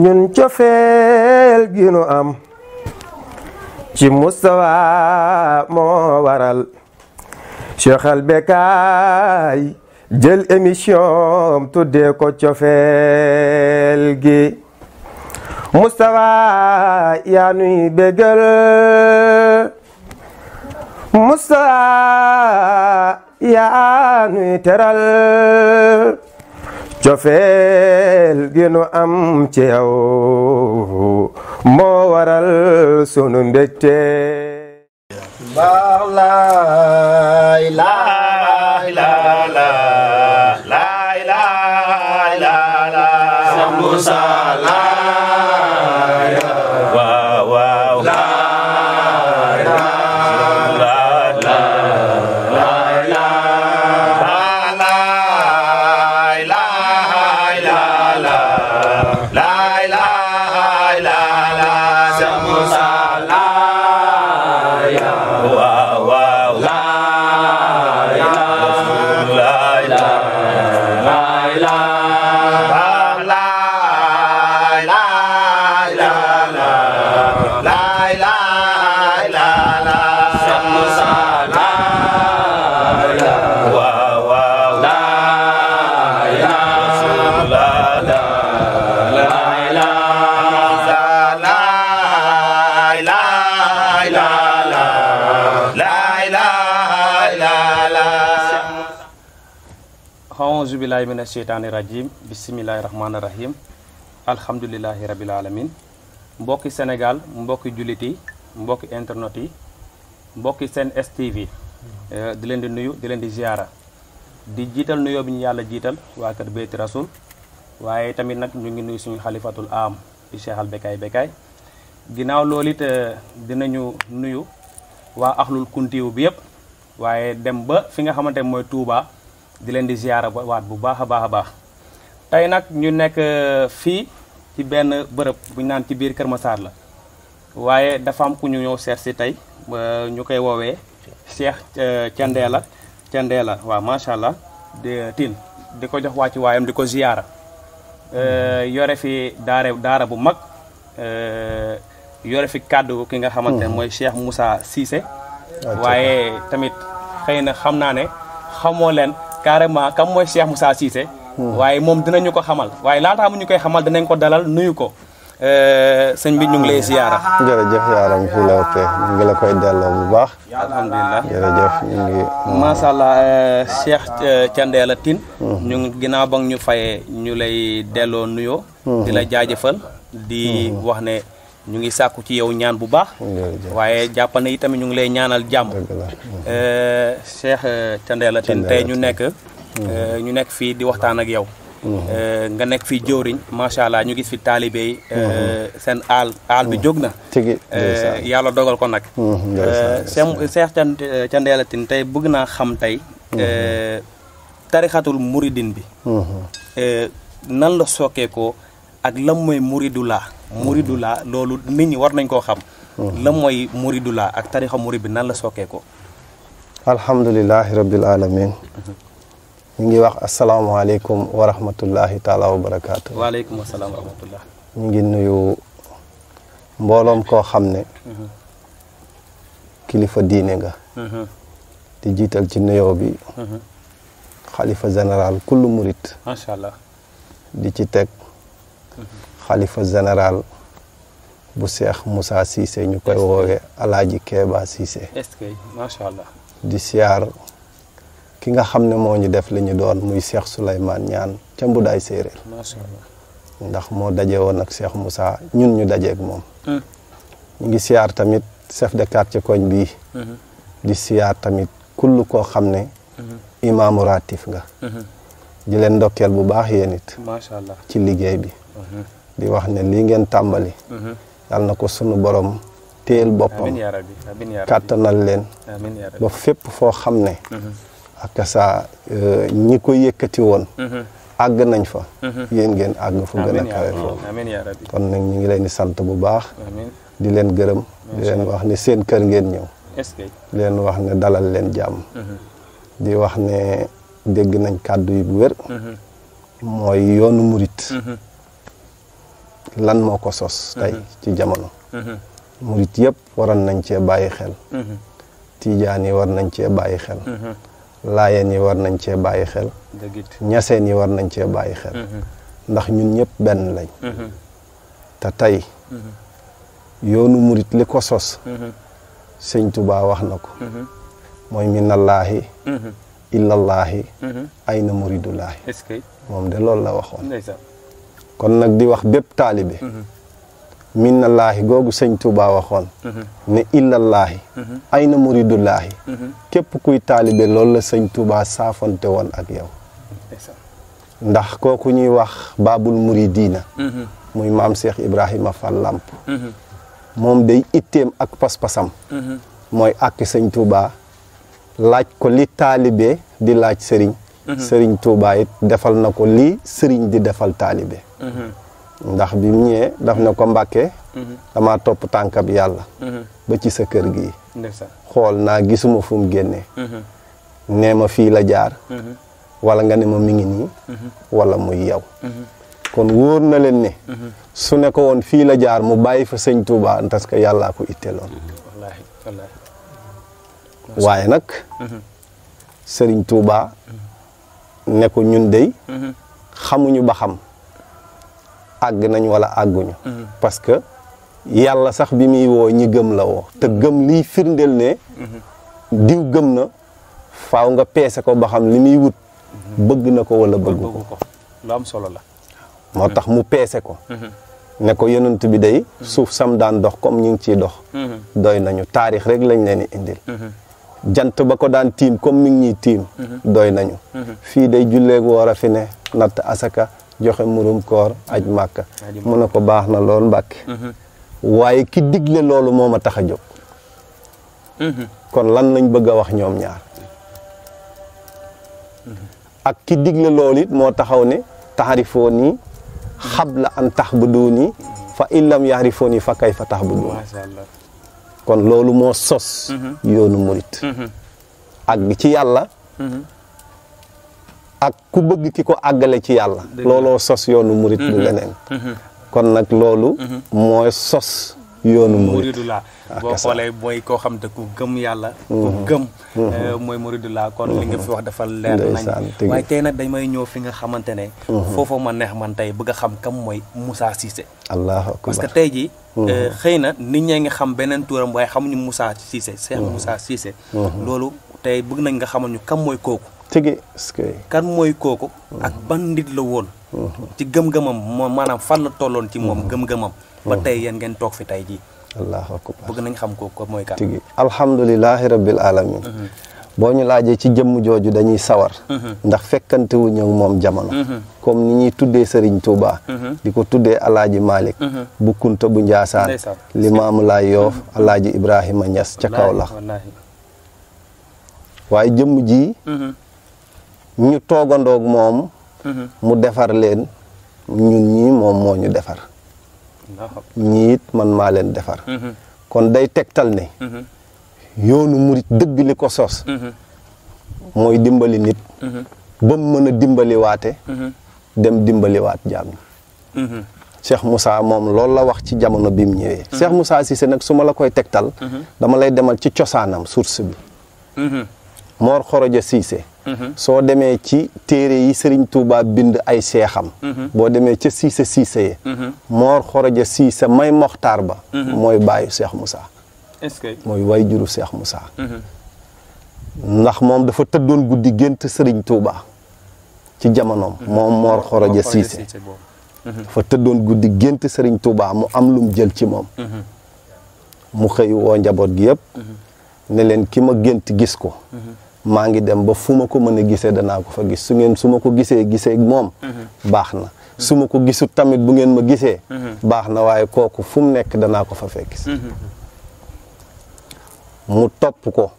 ñun cofeel gi nu am ci Moustapha moo waral Cheikh al Becaye jël émission tuddee ko cofeel gi Moustapha yaa nuy bégal Moustapha yaa nuy teral cofeel gi nu am ci yow moo waral sunu mbégte baax laay laay laay laay laay laay Cheikh Moussa laay waaw waaw laay laay laay laay Cheikh Moussa A'udzu billahi minash shaitani rajim bismillahirrahmanirrahim alhamdulillahi rabbil alamin mbokki Sénégal mbokki jullit yi mbokki internet yi mbokki Sen STV di leen di nuyu di leen di ziara di jiital nuyoo bi ñu yàlla jiital waa kër Beyti Rasul waaye tamit nag ñu ngi nuyu suñu xalifatul am di Cheikh al Becaye ginnaaw loolu it dinañu nuyu waa axlul kuntiwu bi yëpp waaye dem ba fi nga xamante mooy Touba di leen di ziara waat bu baax a baax tey nag ñu nekk fii ci benn bërëb bu ñu naan ci biir Kër Massar la waaye dafa am ku ñu ñëw seet si tey ñu koy woowee Cheikh Thiendella waaw macha allah Tine di ko jox wàcci waayam di ko ziara yore fi daara bu mag yore fi kàddu ki nga xamante ne mooy Cheikh Moussa Cissé waaye tamit xëy na xam naa ne xamoo leen carrément kam mooy Cheikh Moussa Cissé waaye moom dinañu ko xamal waaye laataa mu ñu koy xamal dinañ ko dalal nuyu ko sëñ bi ñu ngi lay ziyaara. jërëjëf yaaram fii la ok ñu ngi la koy delloo bu baax. alhamdulilah jërëjëf ñu ngi. macha allah Cheikh Thiendella Tine. ñu ngi ginnaaw ba ñu fayee ñu lay delloo nuyoo. di la jaajëfal di wax ne ñu ngi sàkku ci yow ñaan bu baax. waaye jàpp na itamit ñu ngi lay ñaanal jàmm. Cheikh Thiendella Tine tey ñu nekk fii di waxtaan ak yow. nga nekk fii jëwriñ macha allah ñu gis fi taalibe yi seen aal bi jóg na. yàlla dogal ko nag. Cheikh Thiendella Tine tey bëgg naa xam tey. tarixatul muridin bi. nan la sokkeekoo ak lan mooy muridulaa. muridulaa loolu nit ñi war nañ koo xam. lan mooy muridulaa ak tarixa murid bi nan la sokkeekoo. alhamdulilahi rabbil alamin ñu ngi wax asalaamaaleykum wa rahmatullahi taala wa barakaatu. waaleykum asalaam wa rahmatullah. ñu ngi nuyu mbooloom koo xam ne. kilifa diine nga. di jiital ci nuyoo bi. xalifa général kullu murit. macha allah. di ci teg. xalifa général bu Cheikh Moussa Cissé ñu koy woowee Alaaji Keeba Cissé. est-ce que macha allah. di siyaar ki nga xam ne moo ñu def li ñu doon muy Cheikh Souleymane Niane ca Mbudaay Séeréer. macha allah. ndax moo daje woon ak Cheikh Moussa ñun ñu dajeeg moom. ñu ngi siyaar tamit chef de quartier koñ bii. di siyaar tamit kull koo xam ne. imaamu ratif nga. di leen ndokkeel bu baax yéen it. macha allah ci liggéey bi. di wax ne lii ngeen tàmbali. yàlla na ko sunu borom téel boppam. amiin yaa rabbi amiin yaa rabbi kàttanal leen. amiin yaa rabbi ba fépp foo xam ne. ak saa ñi ko yëkkati woon. àgg nañ fa. yéen ngeen àgg fu gën a kawe foofu. amiin yaa rabbi kon nag ñu ngi leen di sant bu baax. amiin di leen gërëm. di leen wax ne seen kër ngeen ñëw. est-ce que. di leen wax ne dalal leen jàmm. di wax ne dégg nañ kàddu yi bu wér. mooy yoonu murit. lan moo ko sos tey ci jamono murit yëpp waroon nañ cee bàyyi xel tiijaan yi war nañ cee bàyyi xel laayeen yi war nañ cee bàyyi xel ñaseen yi war nañ cee bàyyi xel ndax ñun ñëpp benn lañ te tey yoonu murit li ko sos sëñ Tuubaa wax na ko mooy minallaahi illallaahi ayna muridullaahi moom de loolu la waxoon kon nag di wax bépp taalibe minallaahi googu sëñ Tuubaa waxoon ne illallaahi ayna muridullaahi képp kuy taalibe loolu la sëñ Tuubaa saafante woon ak yow ndax kooku ñuy wax baabul muridiina muy maam Cheikh Ibrahima Fall Lamp moom day itteem ak pas-pasam mooy ak sëñ Tuubaa laaj ko li taalibe di laaj sëriñ sëriñ Tuubaa it defal na ko li sëriñ di defal taalibe ndax bi mu ñëwee daf na ko Mbàkke dama topp tànkab yàlla ba ci sa kër gi xool naa gisuma fu mu génnee nee ma fii la jaar wala nga ne ma mi ngi nii wala muy yow kon wóor na leen ne su ne ko woon fii la jaar mu bàyyi fa sëñ Tuubaa parce que yàllaa ko itteeloon waaye nag sëriñ Tuubaa ne ko ñun dey xamuñu ba xam àgg nañ wala àgguñu parce que yàlla sax bi muy woo ñi gëm la woo te gëm liy firndeel ne diw gëm na faaw nga peese ko ba xam li muy wut bëgg na ko wala bëgg ko lu am solo la moo tax mu peese ko ne ko yonent bi day suuf sam daan dox comme ñu ngi ciy dox doy nañu taarix rek lañ leen di indil jant ba ko daan tiim comme mi ngi ñuy tiim doy nañu fii day julleeg woor a fi ne natt asaka joxe murum koor aj màkka mu ne ko baax na lool Mbàkke waaye ki digle loolu moo ma tax a jóg kon lan lañ bëgg a wax ñoom ñaar ak ki digle loolu it moo taxaw ne taxarifoo nii xabla an taxbuduuni fa illam yaxrifooni fa kayfa taxbuduuni kon loolu moo sos yoonu murit ak ci yàlla ak ku bëgg ki ko àggale ci yàlla looloo sos yoonu murit du leneen kon nag loolu mooy sos yoonu muridulaa boo xoolee mooy koo xam te ku gëm yàlla ku gëm mooy muridulaa kon li nga fi wax dafa leer nañ waaye tey nag dañ may ñëw fi nga xamante ne foofu ma neex man tey bëgg a xam kam mooy Moussa Cissé allahu akbar parce que tey jii xëy na nit ñee ngi xam beneen turam waaye xamuñu Moussa Cissé Cheikh Moussa Cissé loolu tey bëgg nañ nga xamal ñu kam mooy kooku tigi kan mooy kooku ak ban nit la woon ci gëm-gëmam moom maanaam fan la tolloon ci moom gëm-gëmam ba tey yéen ngeen toog fi tey jii allahu akbar bëgg nañ xam kooku mooy kan tigi alhamdulilahi rabbil alamin boo ñu laajee ci jëmm jooju dañuy sawar ndax fekkante wu ñëw moom jamono comme ni ñuy tuddee Serigne Touba di ko tuddee Alaaji Malick bu Kunta bu Njaasaan Limaamu Laay Yoof Alaaji Ibrahima Ñas ca Kaolack waaye jëmm ji ñu toogandoog moom mu defar leen ñun ñii moom moo ñu defar ñiit man maa leen defar kon day tegtal ne yoonu murit dëgg li ko sos mooy dimbali nit ba mu mën a dimbali waate dem dimbali waat jaam ñi Cheikh Moussa moom loolu la wax ci jamono bi mu ñëwee Cheikh Moussa Cissé nag su ma la koy tegtal dama lay demal ci cosaanam source bi Mor Xoroja Cissé soo demee ci téere yi Serigne Touba bind ay seexam boo demee ca Cissé Cissé yi Mor Xoroja Cissé may moxtaar ba mooy bàyyu Cheikh Moussa est-ce que mooy way juru Cheikh Moussa ndax moom dafa tëddoon guddi gént Serigne Touba ci jamonoom moom Mor Xoroja Cissé dafa tëddoon guddi gént Serigne Touba mu am lum jël ci moom mu xëy woo njaboot gi yëpp ne leen ki ma gént gis ko maa ngi dem ba fu ma ko mën a gisee danaa ko fa gis su ma ko gisee moom baax na su ma ko gisut tamit bu ngeen ma gisee baax na waaye kooku fu mu nekk danaa ko fa fekk si mu topp ko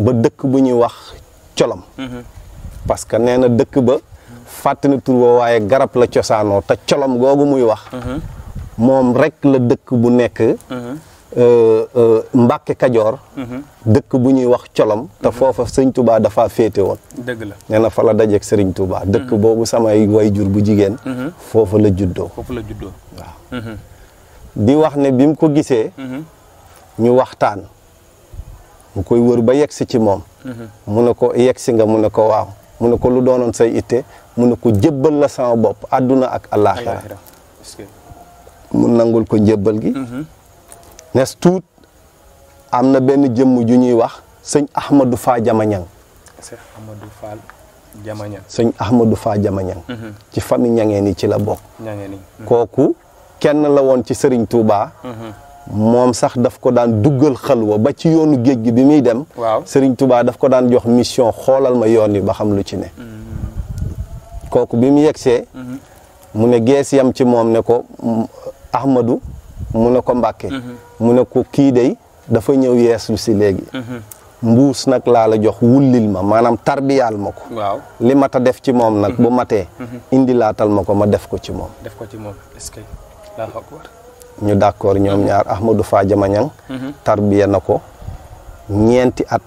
ba dëkk bu ñuy wax colom parce que nee na dëkk ba fàtte na tur woo waaye garab la cosaanoo te colom googu muy wax moom rek la dëkk bu nekk Mbàkke Kajoor dëkk bu ñuy wax Colom te foofa sëñ Touba dafa féete woon dëgg la nee na fa la dajeeg Sëriñ Touba dëkk boobu samay wayjur bu jigéen foofa la juddoo waaw di wax ne bi mu ko gisee ñu waxtaan mu koy wër ba yegsi ci moom mu ne ko yegsi nga mu ne ko waaw mu ne ko lu doonoon say itte mu ne ko jébbal la sama bopp àdduna ak àllaaxira mu nangul ko njébbal gi nes tuut am na benn jëmm ju ñuy wax sëñ Ahmadou Fa Jamañang Cheikh Ahmadou Fall Jamañang sëñ Ahmadou Fa Jamañang ci famille ñangeen yi ci la bokk ñangeen yi kooku kenn la woon ci Sëriñ Touba moom sax daf ko daan duggal xalwa ba ci yoonu géej gi bi muy dem waaw Sëriñ Touba daf ko daan jox mission xoolal ma yoon yi ba xam lu ci ne kooku bi mu yegsee mu ne gees yam ci moom ne ko Ahmadou mu ne ko Mbàkke mu ne ko kii dey dafa ñëw yeeslu si léegi mbuus nag laa la jox wullil ma maanaam tarbiyaal ma ko waaw li mata def ci moom nag bu matee indi laatal ma ko ma def ko ci moom def ko ci moom est-ce que laa ko war ñu d'accord ñoom ñaar Ahmadou Fa Jamañang tarbiya na ko ñeenti at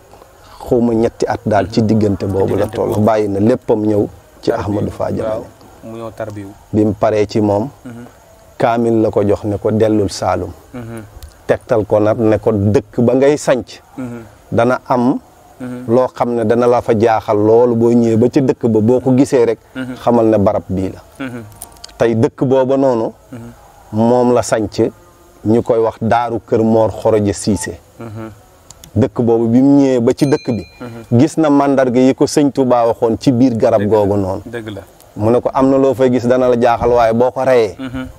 xawma ñetti at daal ci diggante boobu la toll bàyyi na léppam ñëw ci Ahmadou Fa Jamañang mu ñëw tarbiyu bi mu paree ci moom kaamil la ko jox ne ko dellul Saalum tegtal ko nag ne ko dëkk ba ngay sanc dana am loo xam ne dana la fa jaaxal loolu boo ñëwee ba ci dëkk ba boo ko gisee rek xamal ne barab bii la tey dëkk booba noonu moom la sanc ñu koy wax daaru kër Mor Xoroja Siise dëkk boobu bi mu ñëwee ba ci dëkk bi gis na mandarga yi ko sëñ Touba waxoon ci biir garab googu noonu dëgg la mu ne ko am na loo fay gis dana la jaaxal waaye boo ko reyee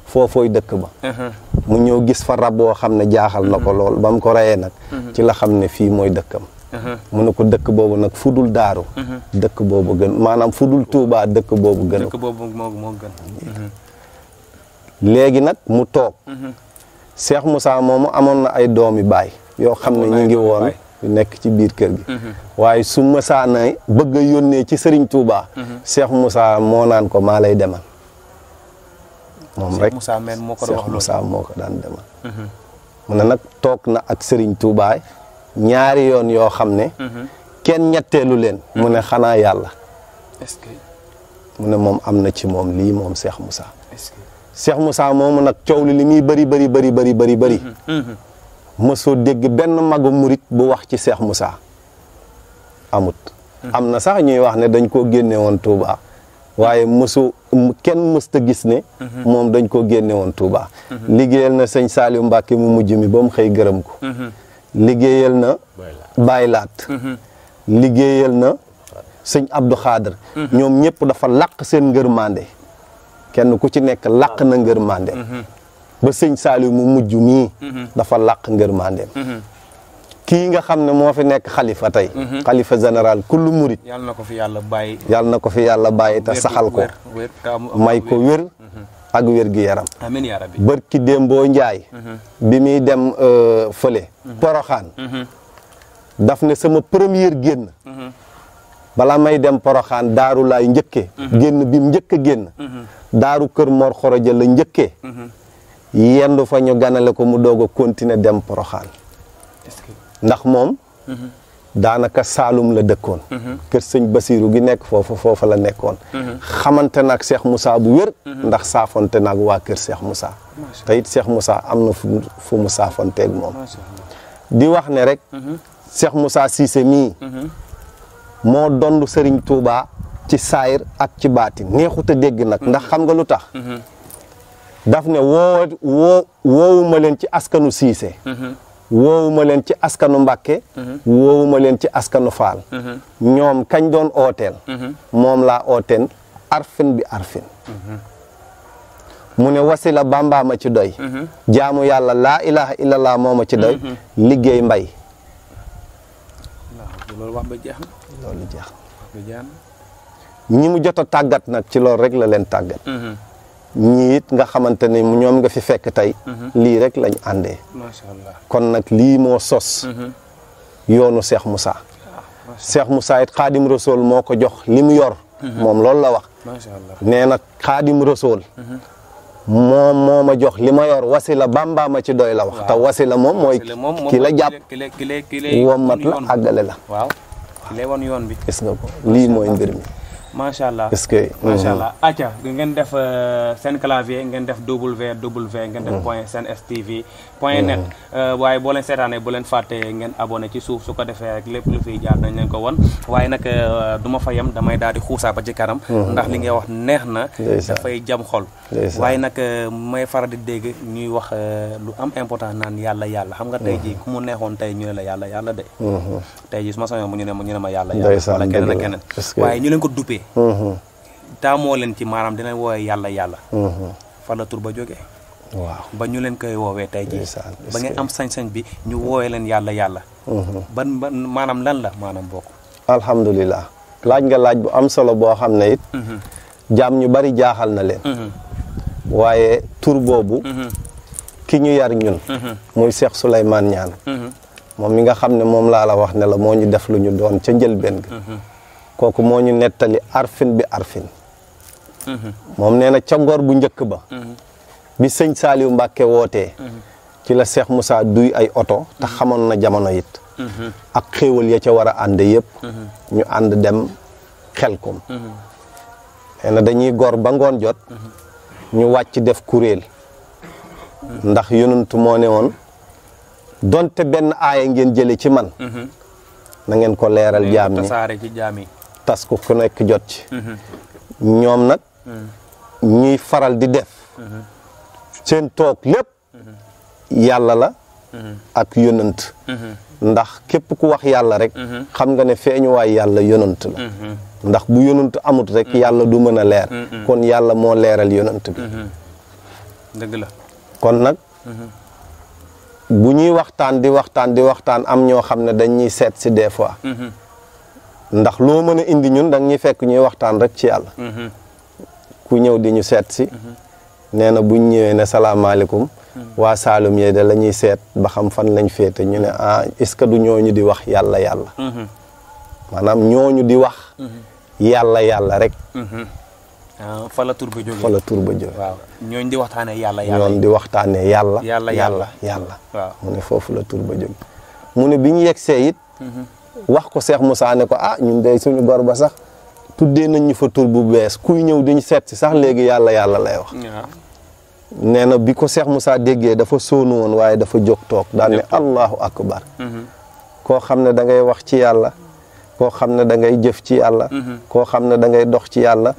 foofooy dëkk ba mu ñëw gis fa rab boo xam ne jaaxal na ko lool ba mu ko reyee nag ci la xam ne fii mooy dëkkam mu ne ko dëkk boobu nag fudul daaru dëkk boobu gën maanaam fudul Touba dëkk boobu gën dëkk boobu moo gën léegi nag mu toog Cheikh Moussa moomu amoon na ay doomi baay yoo xam ne ñu ngi woon nekk ci biir kër gi waaye su Moussa na bëgg a yónnee ci Serigne Touba Cheikh Moussa moo naan ko maa lay demal moom rek Cheikh Moussa moo ko daan demal mu ne nag toog na ak Serigne Touba ñaari yoon yoo xam ne kenn ñetteelu leen mu ne xanaa yàlla mu ne moom am na ci moom lii moom Cheikh Moussa Cheikh Moussa moomu nag coow li muy bëri mësoo dégg benn magu murit bu wax ci Cheikh Moussa amut am na sax ñuy wax ne dañ koo génne woon Touba waaye kenn mësta gis ne moom dañ koo génne woon Touba liggéeyal na sëñ Saliou Mbacke mu mujj mi ba mu xëy gërëm ko liggéeyal na Baylaat liggéeyal na sëñ Abdou Khadr ñoom ñëpp dafa làq seen ngërmande kenn ku ci nekk làq na ngërmande ba sëñ Saliou mu mujj mii dafa làq ngërmande kii nga xam ne moo fi nekk xalifa tey xalifa général kullu murit yàlla na ko fi yàlla bàyyi yàlla na ko fi yàlla bàyyi te saxal ko may ko wér ak wér gi yaram amiin yaa rabbi barki Dembo Njaay bi muy dem fële Poroxaan daf ne sama première génn bala may dem Poroxaan daaru laay njëkkee génn bi mu njëkk a génn daaru kër Mor Xoroja la njëkkee yendu fa ñu ganale ko mu doog a continuer dem Poroxaan ndax moom daanaka Saalum la dëkkoon kër sëñ Basiiru gi nekk foofa la nekkoon xamante naag Cheikh Moussa bu wér ndax saafonte naag waa kër Cheikh Moussa te it Cheikh Moussa am na fu mu saafonteeg moom di wax ne rek Cheikh Moussa Cissé mii moo dondu Serigne Touba ci saayir ak ci baati neexut a dégg nag ndax xam nga lu tax daf ne woowuma leen ci askanu Cissé woowuma leen ci askanu Mbàkke woowuma leen ci askanu Faal ñoom kañ doon ooteel moom laa ooteen arfin bi arfin mu ne wasila Bàmbaa ma ci doy jaamu yàlla laa ilaha illallah moo ma ci doy liggéey mbay loolu wax ba jeex na loolu jeex ñi mu jot a tàggat nag ci loolu rek la leen tàggat ñii it nga xamante ne ñoom nga fi fekk tey lii rek lañ àndee macha allah kon nag lii moo sos yoonu Cheikh Moussa Cheikh Moussa it Xaadim Rasool moo ko jox li mu yor moom loolu la wax macha allah nee na Xaadim Rasool moom moo ma jox li ma yor wasila Bamba ma ci doy la wax te wasila moom mooy ki la jàpp wommat la àggale la waaw ki lay won yoon bi gis nga ko lii mooy mbir mi macha allah est-ce que macha allah acca ngeen def seen clavier ngeen def www ngeen def point Sen STV point net waaye boo leen seetaanee bu leen fàtte ngeen abonné ci suuf su ko defee rek lépp lu fiy jaar dañ leen ko won waaye nag du ma fa yem damay daal di xuusaa ba ci kanam ndax li ngay wax neex na dafay jam xol waaye nag may faral di dégg ñuy wax lu am important naan yàlla yàlla xam nga tey jii ku mu neexoon tey ñu ne la yàlla yàlla de tey jii su ma sañoon mu ñu ne ma yàlla yàlla wala keneen ak keneen waaye ñu leen ko duppee taamoo leen ci maanaam dinañ woowee yàlla yàlla fa la tur ba jógee waaw ba ñu leen koy woowee tey jii ba ngeen am sañ-sañ bi ñu woowee leen yàlla yàlla ban maanaam lan la maanaam bokk alhamdulilah laaj nga laaj bu am solo boo xam ne it jaam ñu bari jaaxal na leen waaye tur boobu ki ñu yar ñun muy Cheikh Souleymane Niane moom mi nga xam ne moom laa la wax ne la moo ñu def lu ñu doon ca njëlbeen ga kooku moo ñu nettali arfin bi arfin moom nee na ca ngor bu njëkk ba bi sëñ Saliou Mbacke wootee ci la Cheikh Moussa duy ay oto te xamoon na jamono it ak xéewal ya ca war a ànd yëpp ñu ànd dem Xelkom nee na dañuy gor ba ngoon jot ñu wàcc def kuréel ndax yonent moo ne woon donte benn aaya ngeen jële ci man na ngeen ko leeral jaam ñi tasaare ci jaam yi tas ko ku nekk jot ci ñoom nag ñuy faral di def seen toog lépp yàlla la ak yonant ndax képp ku wax yàlla rek xam nga ne feeñuwaay yàlla yonant la ndax bu yonant amut rek yàlla du mën a leer kon yàlla moo leeral yonant bi dëgg la kon nag bu ñuy waxtaan di waxtaan am ñoo xam ne dañ ñuy seet si des fois ndax loo mën a indi ñun danga ñuy fekk ñuy waxtaan rek ci yàlla ku ñëw di ñu seet si nee na buñ ñëwee ne salaamaaleykum waa Saalum yee de la ñuy seet ba xam fan lañ féete ñu ne est-ce que du ñooñu di wax yàlla yàlla maanaam ñooñu di wax yàlla yàlla rek fa la tur ba jógee fa la tur ba jógee waaw ñooñu di waxtaanee yàlla yàlla ñoom di waxtaanee yàlla yàlla waaw mu ne foofu la tur ba jógee mu ne bi ñu yegsee it wax ko Cheikh Moussa ne ko ñun de suñu gor ba sax tuddee nañ ñu fa tur bu bees kuy ñëw diñu seet si sax léegi yàlla yàlla lay wax nee na bi ko Cheikh Moussa déggee dafa sóonu woon waaye dafa jóg toog daal ne allahu akbar koo xam ne da ngay wax ci yàlla koo xam ne da ngay jëf ci yàlla koo xam ne da ngay dox ci yàlla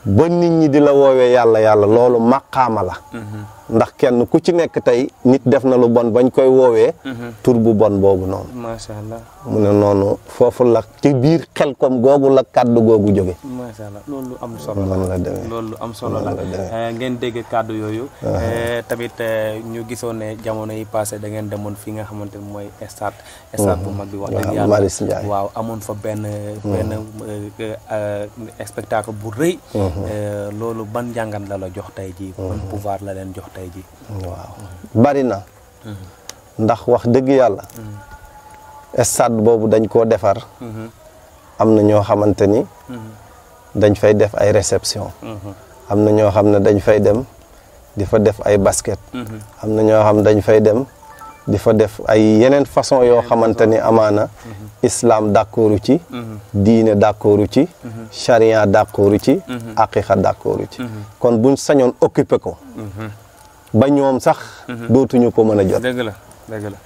ba nit ñi di la woowee yàlla yàlla loolu maqaama la ndax kenn ku ci nekk tey nit def na lu bon bañ koy woowee tur bu bon boobu noonu macha allah mu ne noonu foofu la ci biir Xelkom googu la kàddu googu jóge macha allah loolu lu am solo noonu la demee loolu lu am solo la ngeen dégg kàddu yooyu tamit ñu gisoon ne jamono yi passé da ngeen demoon fi nga xamante ne mooy stade bu mag bi wax dëgg yàlla Marius Ndiaye waaw amoon fa benn spectacle bu rëy loolu ban njàngat la jox tey ji ban pouvoir la leen jox tey ji waaw bari na ndax wax dëgg yàlla stade boobu dañ koo defar am na ñoo xamante ni dañ fay def ay réception am na ñoo xam ne dañ fay dem di fa def ay basket am na ñoo xam dañ fay dem di fa def ay yeneen façon yoo xamante ni amaana islam d'accordu ci diine d'accordu ci charia d'accordu ci aqiqa d'accordu ci kon buñ sañoon occupé ko ba ñoom sax dootuñu ko mën a jot dëgg la dëgg la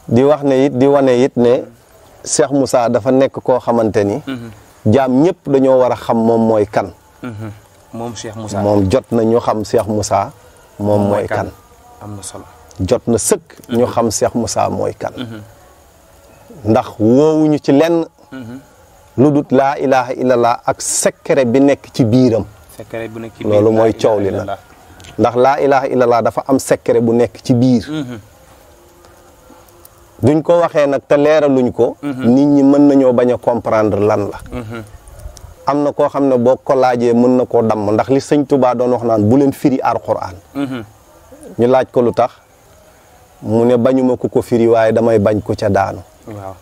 di wax ne it di wane it ne Cheikh Moussa dafa nekk koo xamante ni jaam ñëpp dañoo war a xam moom mooy kan moom Cheikh Moussa moom jot na ñu xam Cheikh Moussa moom mooy kan am na solo jot na sëkk ñu xam Cheikh Moussa mooy kan ndax woowuñu ci lenn lu dut laa ilaha illallah ak secret bi nekk ci biiram secret bu nekk ci loolu mooy coow li la ndax laa ilaha illallah dafa am secret bu nekk ci biir duñ ko waxee nag te leeraluñ ko nit ñi mën nañoo bañ a comprendre lan la am na koo xam ne boo ko laajee mën na koo damm ndax li sëñ Touba doon wax naan bu leen firi alxuraan ñu laaj ko lu tax mu ne bañuma ku ko firi waaye damay bañ ko ca daanu waaw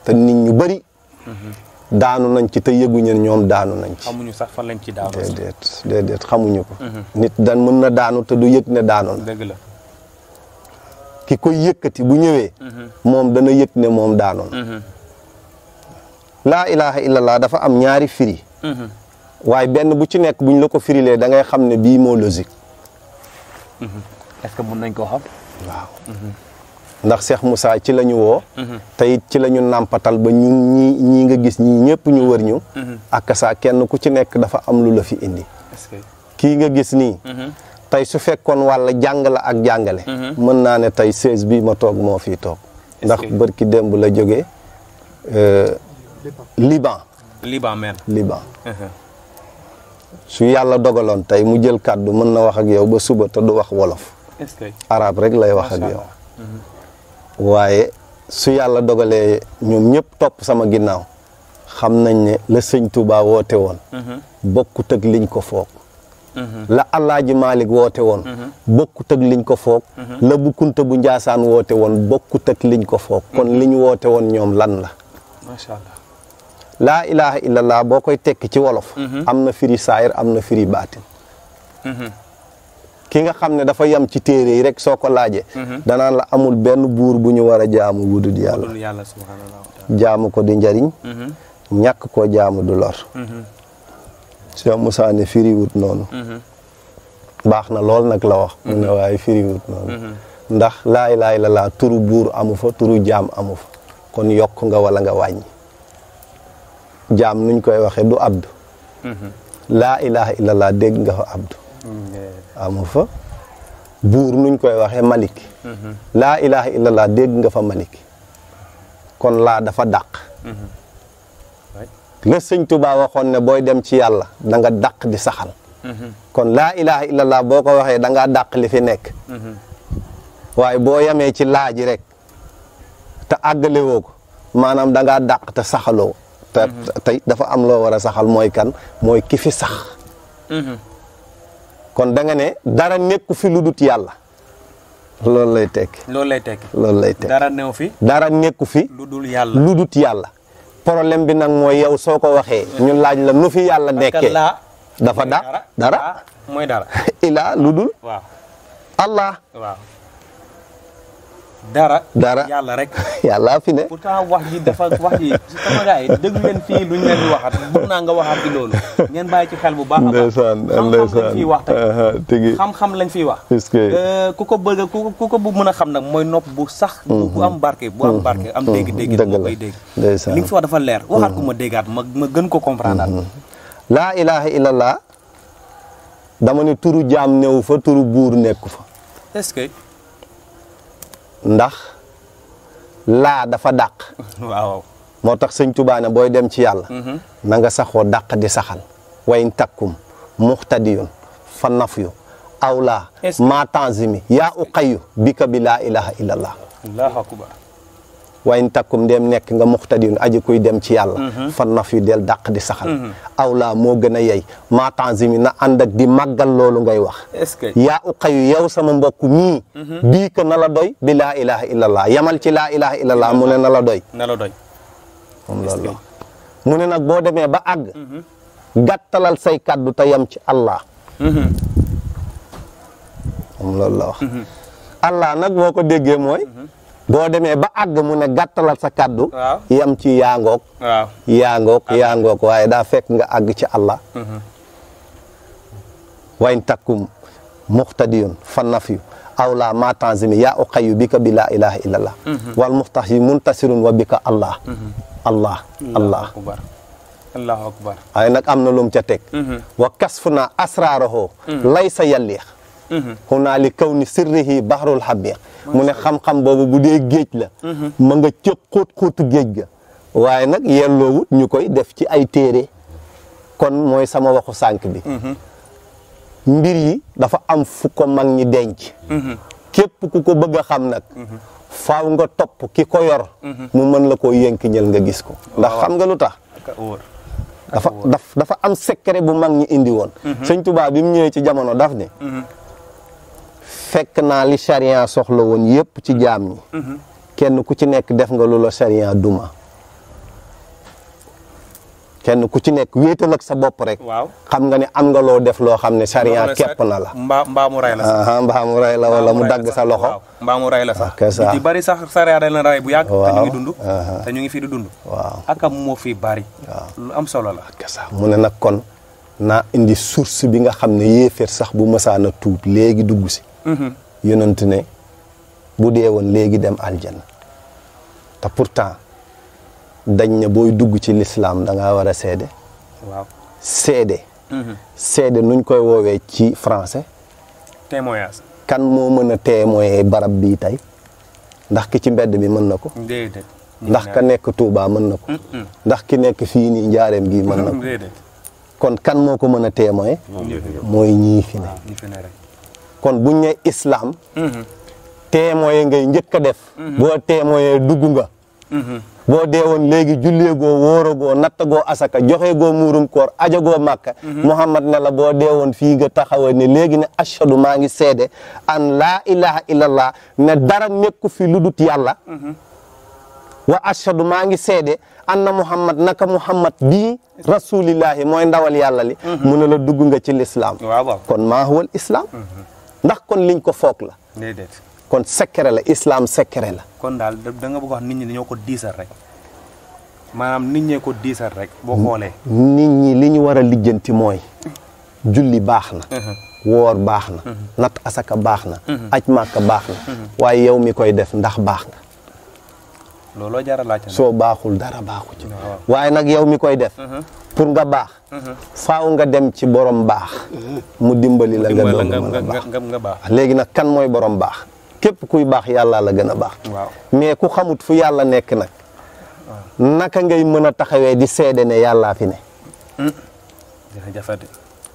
te nit ñu bari daanu nañ ci te yëguñu ñoom daanu nañ ci. xamuñu sax fan lañ ci daanu. déedéet xamuñu ko. nit dan mën na daanu te du yëg ne daanu na. dëgg la. ki koy yëkkati bu ñëwee. moom dana yëg ne moom daanu na. laa ilaha illallah dafa am ñaari firi. waaye benn bu ci nekk buñ la ko firilee da ngay xam ne bii moo logique. est-ce que mën nañ koo xam. waaw. ndax Cheikh Moussa ci la ñu woo. te it ci la ñu nàmpatal ba ñun ñii nga gis ñii ñëpp ñu wër ñu. ak saa kenn ku ci nekk dafa am lu la fi indi. est-ce que kii nga gis nii. tey su fekkoon wàlla jàng la ak jàngale. mën naa ne tey 16 bii ma toog moo fii toog. ndax bërki démb la jógee Liban. Liban. su yàlla dogaloon tey mu jël kàddu mën na wax ak yow ba suba te du wax wolof. est-ce que arab rek lay wax ak yow. waaye su yàlla dogalee ñoom ñëpp topp sama ginnaaw xam nañ ne la sëñ Touba woote woon. bokkut ak liñ ko foog. la Alaaji Malick woote woon. bokkut ak liñ ko foog. la bu Kunta bu Njaasaan woote woon bokkut ak liñ ko foog. kon liñ woote woon ñoom lan la. macha allah. laa ilaha illallah boo koy tekki ci wolof. am na firi saayir am na firi baatin. ki nga xam ne dafa yam ci téere yi rek soo ko laajee. danaan la amul benn buur bu ñu war a jaamu wudul yàlla. jaamu ko di njariñ. ñàkk koo jaamu du lor. Cheikh Moussa ne firiwut noonu. baax na lool nag la wax. mu ne waaye firiwut noonu. ndax laa ilaha illallah turu buur amu fa turu jaam amu fa kon yokk nga wala nga wàññi. jaam nuñ koy waxee du abdu. laa ilaha illallah dégg nga fa abdu. amu fa buur nuñ koy waxee malik. laa ilaha illallah dégg nga fa malik. kon laa dafa dàq. la sëñ Tuubaa waxoon ne booy dem ci yàlla da nga dàq di saxal. kon laa ilaha illallah boo ko waxee da ngaa dàq li fi nekk. waaye boo yemee ci laa ji rek te àggalewoo ko maanaam da ngaa dàq te saxaloo. te dafa am loo war a saxal mooy kan mooy ki fi sax. kon da nga ne dara nekku fi lu dut yàlla. loolu lay tekki. loolu lay tekki. dara new fi. dara nekku fi. lu dul yàlla lu dut yàlla. problème bi nag mooy yow soo ko waxee. ñu laaj la nu fi yàlla nekkee. dafa dara. mooy dara. ilaa lu dul. waaw. allah. waaw. dara. yàlla rek. yàlla fi ne. pourtant wax ji dafa wax ji sama gars yi déglu leen fii luñ leen di waxat bëgg naa nga waxaat ci loolu ngeen bàyyi ci xel bu baax a baax. ndeysaan xam-xam lañ fiy wax tigi xam-xam lañ fiy wax. est-ce que ku ko bëgg ku ko bu mën a xam nag mooy nopp bu sax. bu am barke am dégg-dégg. dëgg la koy dégg. ndeysaan li nga fi wax dafa leer. waxaat ko ma déggaat ma gën ko comprendre. laa ilaha illallah dama ne turu jaam newu fa turu buur nekku fa. est-ce que. ndax laa dafa dàq. waaw. moo tax sëñ Tuubaa ne booy dem ci yàlla. na nga saxoo dàq di saxal. wayn takkum muxtadiyun fa nafyu awlaa maa tanzimi yaa uqayu bika bi laa ilaha illallah. allahu akbar. wayn takkum ndem nekk nga muxtadiyun aji kuy dem ci yàlla. fa nafyu del dàq di saxal. awlaa moo gën a yey maa tanzimi na ànd ak di màggal loolu ngay wax. est-ce que. yaa uqayu yow sama mbokk mii. bii que na la doy bi laa ilaha illallah yamal ci laa ilaha illallah mu ne na la doy. na la doy. moom loolu la mu ne nag boo demee ba àgg. gàttalal say kàddu te yam ci Allah. moom loolu la wax. Allah nag boo ko déggee mooy. boo demee ba àgg mu ne gàttalal sa kàddu. waaw yam ci yaangook. waaw yaangook waaye daa fekk nga àgg ci Allah. wayn takkum muxtadiyun fa nafyu awla ma tanzimi yaa uqayu bika bi laa ilaha illallah. wal muxtahi muntasirun wa bika Allah. Allah. allahu akbar. waaye nag am na lum ca teg. wa kasfuna asraarahu laysa yalliix. xunaa li kaw ni sirrihi bahrul habiq. mu ne xam-xam boobu bu dee géej la. ma nga ca xóot-xóotu géej ga. waaye nag yelloowut ñu koy def ci ay téere. kon mooy sama waxu sànq bi. mbir yi dafa am fu ko mag ñi denc. képp ku ko bëgg a xam nag. faaw nga topp ki ko yor. mu mën la koo yënkiñal nga gis ko. ndax xam nga lu tax. dafa am secret bu mag ñi indi woon. sëñ Tuubaa bi mu ñëwee ci jamono daf ne. fekk naa li charia soxla woon yépp ci jaam ñi. kenn ku ci nekk def nga lu la charia duma. kenn ku ci nekk wéetal ak sa bopp rek. waaw xam nga ne am nga loo def loo xam ne sariya képp na la. mbaa mu ray la sax. mbaa mu ray la wala mu dagg sa loxo. waaw mbaa mu ray la sax. ok ça ci bari sax sariya dañ la ray bu yàgg. waaw te ñu ngi dund. te ñu ngi fi di dund. waaw ak am moo fi bari. waaw lu am solo la. ok ça mu ne nag kon naa indi source bi nga xam ne yéeféer sax bu mësaan a tuub léegi dugg si. yonent ne bu dee woon léegi dem aljanna te pourtant dañ ne booy dugg ci l'islam da ngaa war a seede. waaw seede. seede nuñ koy woowee ci français. témoignage. kan moo mën a témoigner barab bii tey ndax ki ci mbedd mi mën na ko. déedéet. ndax ka nekk Touba mën na ko. ndax ki nekk fii nii njaareem gii mën na ko. déedéet. kon kan moo ko mën a témoigner. mooy ñii fi ne. ñi fi ne rek. kon buñ ne islam. témoigner ngay njëkk a def. boo témoigner dugg nga. boo dee woon léegi julleegoo wóoragoo nattagoo asaka joxeegoo muurum koor ajagoo màkka Muhammad ne la boo dee woon fii nga taxawa ne léegi ne ashadu maa ngi seede an laa ilaha illallah ne dara nekku fi lu dut yàlla wa ashadu maa ngi seede anna Muhammad naka Muhammad bii rasulillahi mooy ndawal yàlla li mu ne la dugg nga ci l'islam kon maa huwal islam ndax kon liñ ko foog la déedéet. kon secret la islam secret la kon daal da nga bëgg wax nit ñi dañoo ko diisal rek maanaam nit ñee ko diisal rek boo xoolee. nit ñi li ñu war a lijjanti mooy julli baax na. woor baax na. natt asaka baax na. aj màkka baax na. waaye yow mi koy def ndax baax nga. looloo jar a laajte. soo baaxul dara baaxu ci. waaye nag yow mi koy def. pour nga baax. faaw nga dem ci borom baax. mu dimbali la nga doog nga baax. léegi nag kan mooy borom baax. képp kuy baax yàlla la gën a baax. waaw mais ku xamut fu yàlla nekk nag. naka ngay mën a taxawee di seede ne yàllaa fi ne.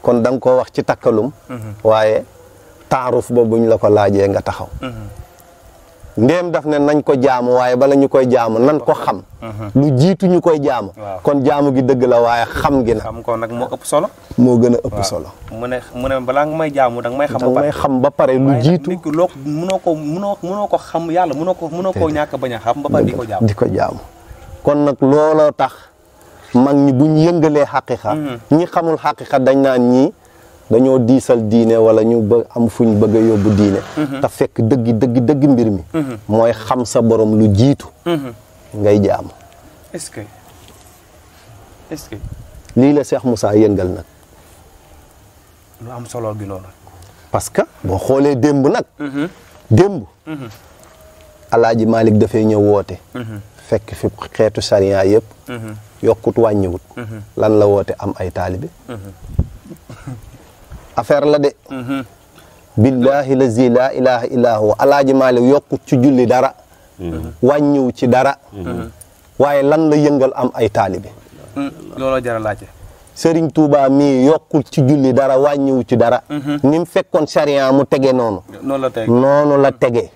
kon da nga koo wax ci takkalum. waaye taaruf ba buñ la ko laajee nga taxaw. ndéem daf ne nañ ko jaamu waaye bala ñu koy jaamu nan ko xam. lu jiitu ñu koy jaamu. kon jaamu gi dëgg la waaye xam gi nag. xam ko nag moo ëpp solo. moo gën a ëpp solo. mu ne balaa nga may jaamu danga may xam. danga may xam ba pare lu jiitu. nit ki loo mënoo ko xam yàlla mënoo koo ñàkk bañ a xam ba pare di ko jaamu. di ko jaamu kon nag looloo tax mag ñi buñ yëngalee xaqiqa. ñi xamul xaqiqa dañ naan ñii dañoo diisal diine wala ñu am fuñ bëgg a yóbbu diine. te fekk dëgg mbir mi. mooy xam sa borom lu jiitu. ngay jaamu. est-ce que lii la Cheikh Moussa yëngal nag. lu am solo gi noonu. parce que boo xoolee démb nag. démb. Alaaji Malick dafay ñëw woote. fekk fi xeetu sariya yëpp. yokkut wàññiwut. lan la woote am ay taalibe. affaire la de. billahi lazi la ilaha illa huwa Alaaji Malick yokkut ci julli dara. wàññiw ci dara. waaye lan la yëngal am ay taalibe. looloo jar a laajte. Serigne Touba mii yokkul ci julli dara wàññiwu ci dara. ni mu fekkoon sariya mu tege noonu. noonu la tege.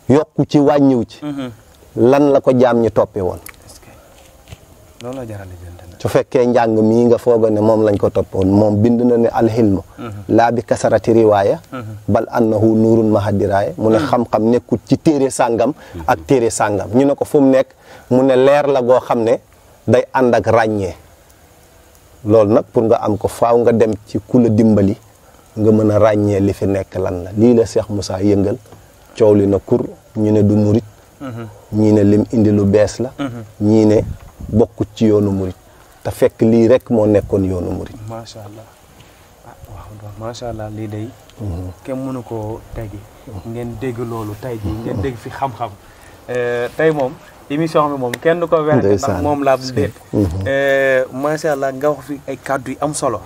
yokku ci wàññiwu ci. lan la ko jaam ñi toppee woon. looloo jar a su fekkee njàng mii nga fooga ne moom lañ ko toppoon moom bind na ne alxilmu laa bi kasarati riwaaya bal annahu nuurun mahadiraaya mu ne xam-xam nekkul ci téere sàngam ak téere sàngam ñu ne ko fu mu nekk mu ne leer la goo xam ne day ànd ak ràññee loolu nag pour nga am ko faaw nga dem ci ku la dimbali nga mën a ràññee li fi nekk lan la lii la Cheikh Moussa yëngal coow li na kur ñu ne du murit ñii ne lim indi lu bees la ñii ne bokkut ci yoonu murit te fekk lii rek moo nekkoon yoonu murit. macha allah waaw macha allah lii day. kenn mënu koo teggi. ngeen dégg loolu tey jii ngeen dégg fi xam-xam. tey moom émission bi moom kenn du ko wér. ndax moom laa déet. macha allah nga wax fi ay kàddu yu am solo.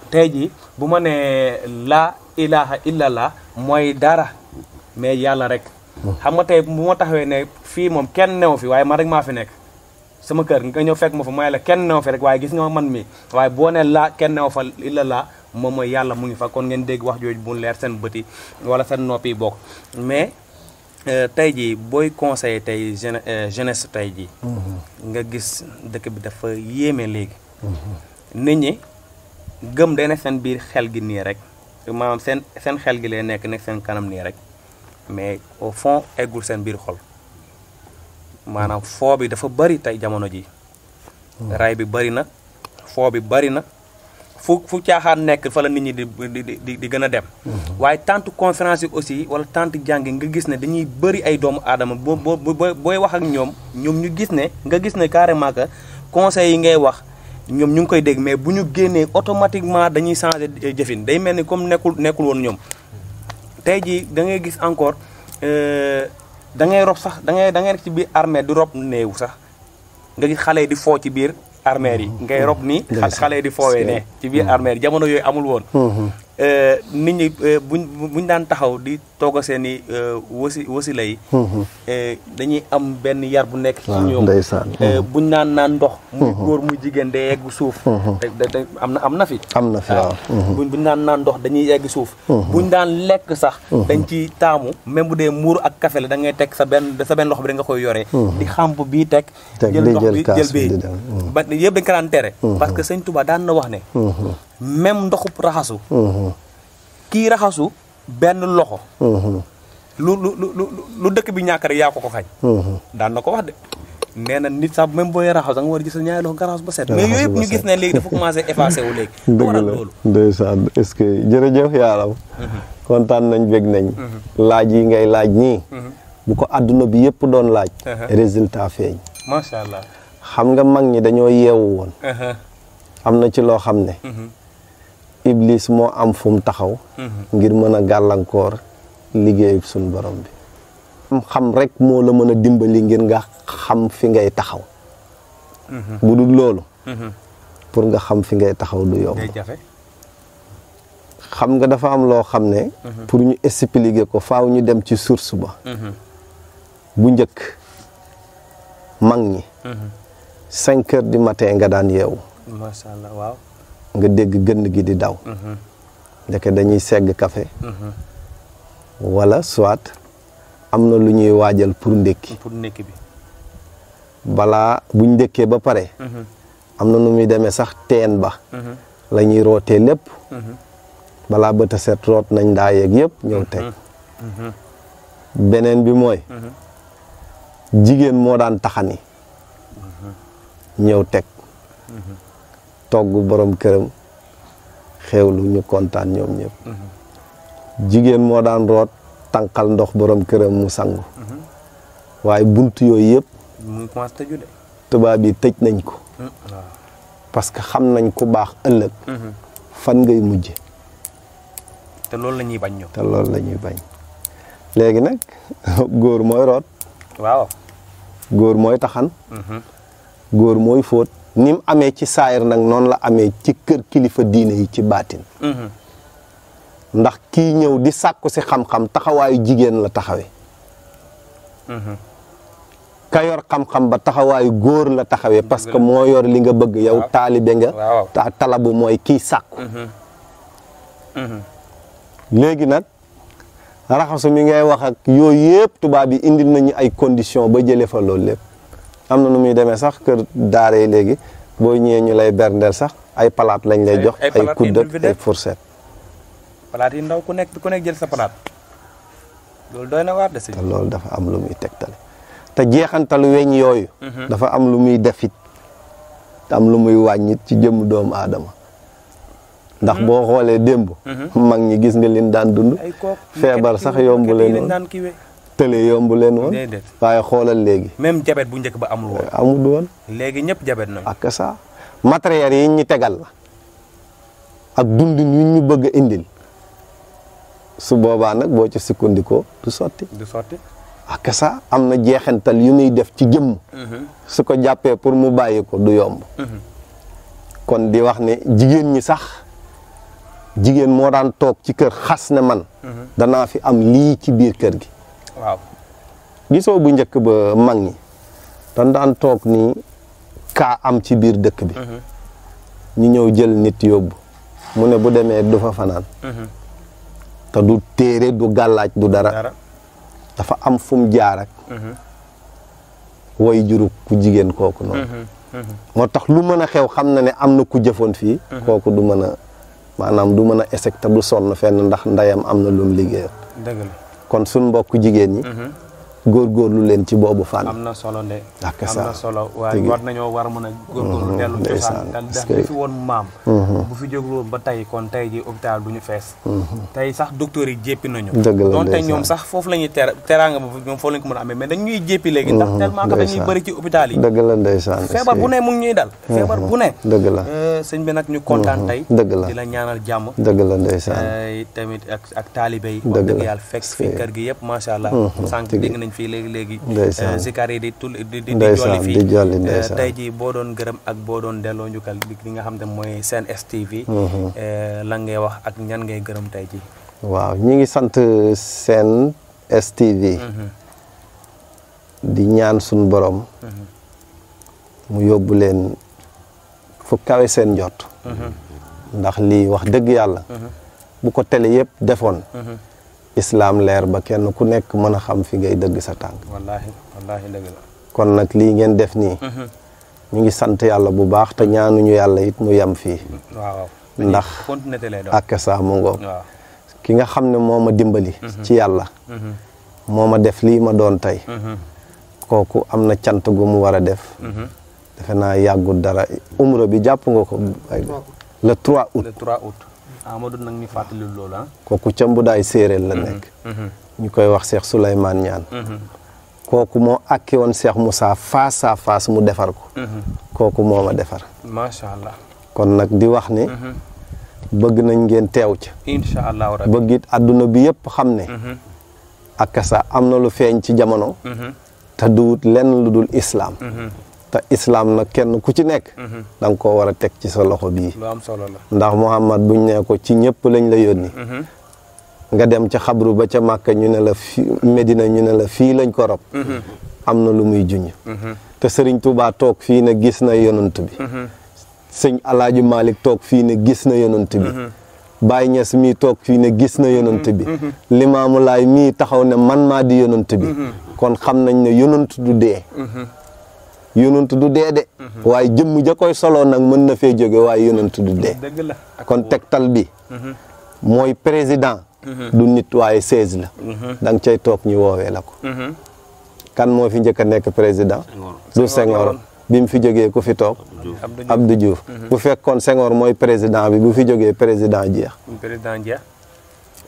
tey jii bu ma nee laa ilaha illallah mooy dara mais yàlla rek. xam nga tey bu ma taxawee ne fii moom kenn newu fi waaye man rek maa fi nekk. sama kër nga ñëw fekk ma fa mooy la kenn newu fi rek waaye gis nga man mi waaye boo ne laa kenn newu fa illa laa moom mooy yàlla mu ngi fa kon ngeen dégg wax jooju bu leer seen bët yi wala seen noppi yi bokk mais tey jii booy conseillé tey jeunesse tey jii nga gis dëkk bi dafa yéeme léegi nit ñi gëm day nekk seen biir xel gi nii rek maanaam seen xel gi lay nekk seen kanam nii rek mais au fond eggul seen biir xol maanaam foo bi dafa bëri tey jamono ji ray bi bëri na foo bi bari na fu caaxaan nekk fa la nit ñi di gën a dem waaye tant conférence yi aussi wala tant jàngi nga gis ne dañuy bëri ay doomu aadama booy wax ak ñoom ñu gis ne nga gis ne carrément que conseils yi ngay wax ñoom ñu ngi koy dégg mais bu ñu génnee automatiquement dañuy changer jëfin day mel ni comme nekkul woon ñoom tey jii da ngay gis encore da ngay rob sax da ngay nekk ci biir armée di rob néew sax nga gis xale yi di foo ci biir armée yi ngay rob nii xale yi di foowee ne ci biir armée yi jamono yooyu amul woon nit ñi buñ daan taxaw di togg seen i wasila yi dañuy am benn yar bu nekk ci ñoom buñ naan ndox muy góor muy jigéen day yegg suuf am na fi waaw buñ naan ndox dañuy yegg suuf buñ daan lekk sax dañ ci taamu même bu dee muuru ak café la da ngay teg sa benn loxo bi da nga koy yoree di xamp bii teg jël ndox bi jël bii ba yëpp dañ ko daan tere parce que sëñ Touba daan na wax ne même ndoxub raxasu kii raxasu benn loxo lu dëkk bi ñàkk rek yaa ko xañ daan na ko wax de nee na nit sax même booy raxas da nga war a gis ñaari loxo nga raxas ba set mais yooyu yëpp ñu gis ne léegi dafa commencé effacé wu léegi lu waral loolu ndeysaan est-ce que jërëjëf yaaram kontaan nañ bég nañ laaj yi ngay laaj nii bu ko adduna bi yëpp doon laaj résultat feeñ macha allah xam nga mag ñi dañoo yeewu woon am na ci loo xam ne Iblis moo am fu mu taxaw ngir mën a gàllankoor liggéeyu suñu borom bi xam rek moo la mën a dimbali ngir nga xam fi ngay taxaw bu dul loolu pour nga xam fi ngay taxaw du yomb xam nga dafa am loo xam ne pour ñu expliquer ko faaw ñu dem ci source ba bu njëkk mag ñi 5 heures du matin nga daan yeewu macha allah waaw nga dégg gënn gi di daw ndeke dañuy segg café wala soit am na lu ñuy waajal pour ndékki bi balaa buñ ndékkee ba pare am na nu muy demee sax teen ba la ñuy rootee lépp balaa bët a set root nañ daa yeeg yëpp ñëw teg beneen bi mooy jigéen moo daan taxani ñëw teg togg borom këram xewlu ñu kontaan ñoom ñëpp jigéen moo daan root tànqal ndox borom këram mu sangu waaye bunt yooyu yëpp mu commencé tëju de tubaab yi tëj nañ ko parce que xam nañ ku baax ëllëg fan ngay mujje te loolu la ñuy bañ ñoom te loolu la ñuy bañ léegi nag góor mooy root waaw góor mooy taxan góor mooy fóot ni mu amee ci saayir nag noonu la amee ci kër kilifa diine yi ci baatin ndax kii ñëw di sàkku si xam-xam taxawaayu jigéen la taxawee ka yor xam-xam ba taxawaayu góor la taxawee parce que moo yor li nga bëgg yow taalibe nga talabu mooy kii sàkku léegi nag raxasu mi ngay wax ak yooyu yëpp tubaab yi indil nañu ay conditions ba jëlee fa loolu lépp am na nu muy demee sax kër daara yi léegi boo ñëwee ñu lay berndeel sax ay palaat lañ lay jox ay coude ay fourchette palaat yi ndaw ku nekk jël sa palaat loolu doy na waar de si te loolu dafa am lu muy tegtale te jeexantalu weñ yooyu dafa am lu muy defit am lu muy wàññit ci jëmm doomu aadama ndax boo xoolee démb mag ñi gis nga leen daan dund feebar sax yombu leen woon tële yombu leen woon waaye xoolal léegi même jabet bu njëkk ba amul woon léegi ñëpp jabet na ak ça matériel yi ñu tegal la ak dundin yu ñu bëgg a indil su boobaa nag boo ci sukkandikoo du sotti ak ça am na jeexantal yu muy def ci jëmm su ko jàppee pour mu bàyyi ko du yomb kon di wax ne jigéen ñi sax jigéen moo daan toog ci kër xas ne man danaa fi am lii ci biir kër gi waaw gisoo bu njëkk ba mag ñi dañ daan toog nii kaa am ci biir dëkk bi ñu ñëw jël nit yóbbu mu ne bu demee du fa fanaan te du téere du gàllaaj du dara dafa am fu mu jaar ak way juru ku jigéen kooku noonu moo tax lu mën a xew xam na ne am na ku jëfoon fii kooku du mën a maanaam du mën a échec te du sonn fenn ndax ndeyam am na lum liggéeyal dëgg la kon suñ mbokk jigéen ñi góorgóorlu leen ci boobu fànn. am na solo de. ak am na solo waaye tigi war nañoo war a mën a góorgóorlu dellu cosaan def li fi woon maam bu fi jógloon ba tey kon tey ji hôpital du ñu fees tey sax docteur yi jéppi nañu dëgg la donte ñoom sax foofu la ñuy teraanga ba ñoom foofu la ñu ko mën a amee mais dañuy jéppi léegi ndax tellement que dañuy bëri ci hôpital yi dëgg la ndeysaan feebar bu ne mu ngi ñuy dal feebar bu ne dëgg la sëñ bi nag ñu kontaan tey dëgg la di la ñaanal jàmm dëgg la ndeysaan tamit ak taalibe yi wax dëgg yàlla fekk fi kër gi yëpp macha allah sànq dégg nañ fii léegi zikar yi di jolli fii tey jii boo doon gërëm ak boo doon delloo njukkal li nga xam ne mooy Sen STV lan ngay wax ak ñan ngay gërëm tey jii waaw ñi ngi sant Sen STV di ñaan suñu borom mu yóbbu leen fu kawe seen njot ndax lii wax dëgg yàlla bu ko télé yëpp defoon islaam leer ba kenn ku nekk mën a xam fi ngay dëgg sa tànk wallaahi dëgg la kon nag lii ngeen def nii ñu ngi sant yàlla bu baax te ñaanuñu yàlla it mu yem fii waaw ndax ak saa mu ngoog ki nga xam ne moo ma dimbali ci yàlla moo ma def lii ma doon tey kooku am na cant gu mu war a def defe naa yàggul dara umra bi jàpp nga ko le 3 août Amadou nag ñu fàttali loolu kooku ca Mbudaay séeréer la nekk ñu koy wax Cheikh Souleymane Niane kooku moo akki woon Cheikh Moussa face à face mu defar ko kooku moo ma defar macha allah kon nag di wax ne bëgg nañ ngeen teew ca incha allah rabbi bëgg it adduna bi yëpp xam ne akasa am na lu feeñ ci jamono te duwut lenn lu dul islam te islam nag kenn ku ci nekk da nga koo war a teg ci sa loxo bii lu am solo la ndax Muhammad buñ ne ko ci ñëpp lañ la yónni nga dem ca xabru ba ca Màkka ñu ne la fii Medina ñu ne la fii lañ ko rob am na lu muy juñ te Sëriñ Tuubaa toog fii ne gis na yonent bi sëñ Alaaji Malik toog fii ne gis na yonent bi Baay Ñas mii toog fii ne gis na yonent bi Limaamu Laay mii taxaw ne man maa di yonent bi kon xam nañ ne yonent du dee yonent du dee de waaye jëmm ja koy soloo nag mën na fee jóge waaye yonent du dee kon tegtal bi mooy président du nit waaye 16 la da nga cay toog ñu woowee la ko kan moo fi njëkk a nekk président du Senghor bi mu fi jógee ku fi toog Abdou Diouf bu fekkoon Senghor mooy président bi bu fi jógee président jeex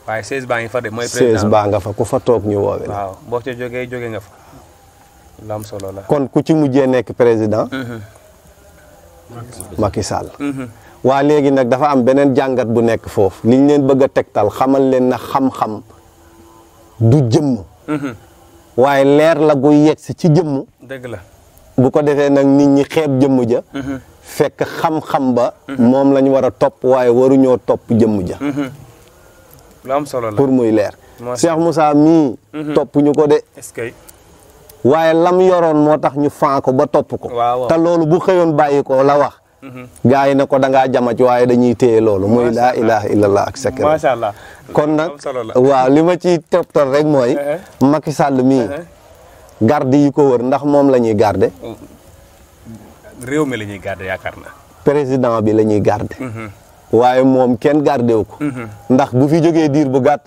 waaye 16 baa ngi fa de mooy 16 baa nga fa ku fa toog ñu woowee la waaw boo ca jógee nga fa lu am solo la kon ku ci mujjee nekk président Macky Sall waa léegi nag dafa am beneen jàngat bu nekk foofu liñ leen bëgg a tegtal xamal leen na xam-xam du jëmm waaye leer la gu yegsi ci jëmm dëgg la bu ko defee nag nit ñi xeeb jëmm ja fekk xam-xam ba moom lañ war a topp waaye waruñoo topp jëmm ja lu am solo la pour muy leer Cheikh Moussa mii topp ñu ko de est-ce que waaye lam yoroon moo tax ñu faa ko ba topp ko te loolu bu xëyoon bàyyi ko la wax gaa yi ne ko da ngaa jamaj waaye dañuy téye loolu muy laa ilaha illallah ak secret macha allah kon nag waaw li ma ci toptal rek mooy Macky Sall mii garde yi ko wër ndax moom la ñuy garde réew mi la ñuy garde yaakaar na président bi la ñuy garde waaye moom kenn gardewu ko ndax bu fi jógee diir bu gàtt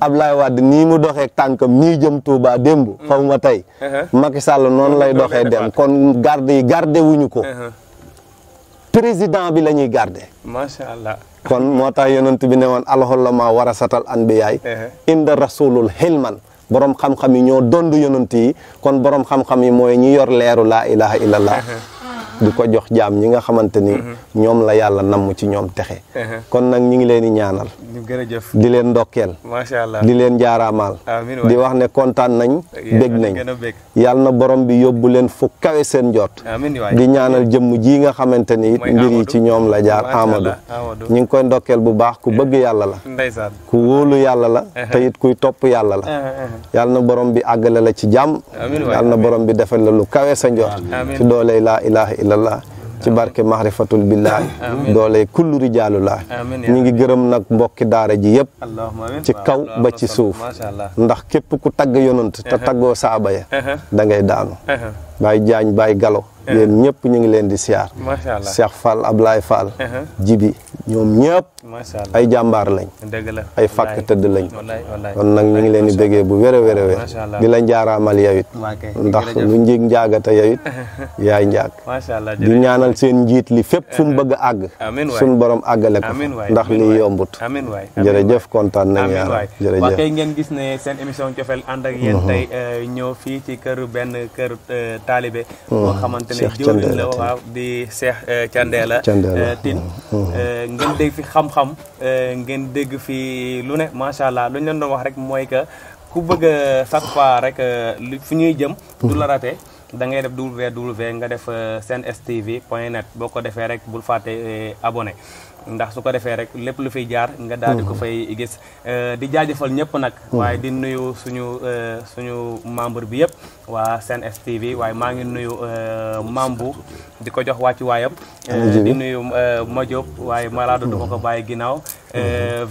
Ablaye Wade nii mu doxee tànkam nii jëm Touba démb xaw ma tey Macky Sall noonu lay doxee dem kon garde yi garde wuñu ko président bi la ñuy garde macha allah kon moo tax yonent bi ne woon alxulama warasatal anbiyaay inda rasulul xilman borom xam-xam yi ñoo dond yonent yi kon borom xam-xam yi mooy ñi yor leeru laa ilaha illallah di ko jox jaam ñi nga xamante ni ñoom la yàlla namm ci ñoom texe kon nag ñi ngi leen di ñaanal di leen ndokkeel macha allah di leen jaaraamaal di wax ne kontaan nañ bég nañ yàlla na borom bi yóbbu leen fu kawe seen jot di ñaanal jëmm ji nga xamante ni it mbir yi ci ñoom la jaar Amadou ñi ngi koy ndokkeel bu baax ku bëgg yàlla la ku wóolu yàlla la te it kuy topp yàlla la yàlla na borom bi àggale la ci jàmm yàlla na borom bi defal la lu kawe sa njot ci dooley laa ilaha illallah ci barke mahrifatul billahi dooley kullu rijaalullah ñi ngi gërëm nag mbokki daara ji yëpp ci kaw ba ci suuf ndax képp ku tagg yonant te taggoo saaba ya da ngay daanu Baye Diagne Baye Gallo yéen ñëpp ñu ngi leen di siyaar macha allah Cheikh Fall Ablaye Fall Jibi ñoom ñëpp macha allah ay jàmbaar lañ dëgg la ay fàkk tëdd lañ wallaay wallaay kon nag ñu ngi leen di bëggee bu wér a wér a wér macha allah di la njaaraamal yow it ndax lu njig njaagata yow it yaay njaag macha allah di ñaanal seen njiit li fépp fu mu bëgg a àgg suñ borom àggale ko ndax lii yombut amiin waay jërëjëf kontaan nañ amiin waay jërëjëf waa kay ngeen gis ne seen émission Cofeel ànd ak yéen tey ñëw fii ci kër taalibe boo xamante ne jëwriñ la waaw di Cheikh Thiendella Tine ngeen dégg fi xam-xam ngeen dégg fi lu ne macha allah lu ñu leen doon wax rek mooy que ku bëgg a chaque fois rek fu ñuy jëm du la raté da ngay def www nga def senstv.net boo ko defee rek bul fàtte abonné ndax su ko defee rek lépp lu fiy jaar nga daal di ko fay gis di jaajëfal ñëpp nag waaye di nuyu suñu membre bi yëpp waa Sen STV waaye maa ngi nuyu Mambu di ko jox wàccu waayam di nuyu Madiop waaye Malado du ma ko bàyyi ginnaaw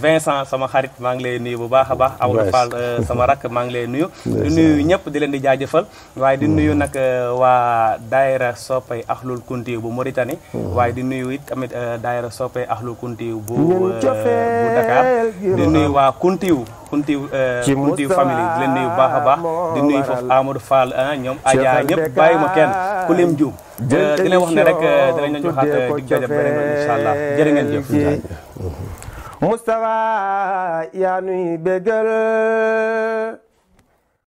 Vincent sama xarit maa ngi lay nuyu bu baax a baax Amadou Fall sama rakk maa ngi lay nuyu di nuyu ñëpp di leen di jaajëfal waaye di nuyu nag waa daayira soppay Ahlul Kunti bu Mauritanie waaye di nuyu it tamit daayira soppay Ahlul Kunti bu Dakar di nuyu waa Kuntiw famille di leen nuyu bu baax a baax di nuyu foofu Amadou Fall ñoom Adja ñëpp bàyyi ma kenn ku lim juum di leen wax ne rek dinañ leen joxaat dig daje beneen yoon incha allah jërë ngeen jëf Moustapha yaa nuy bégal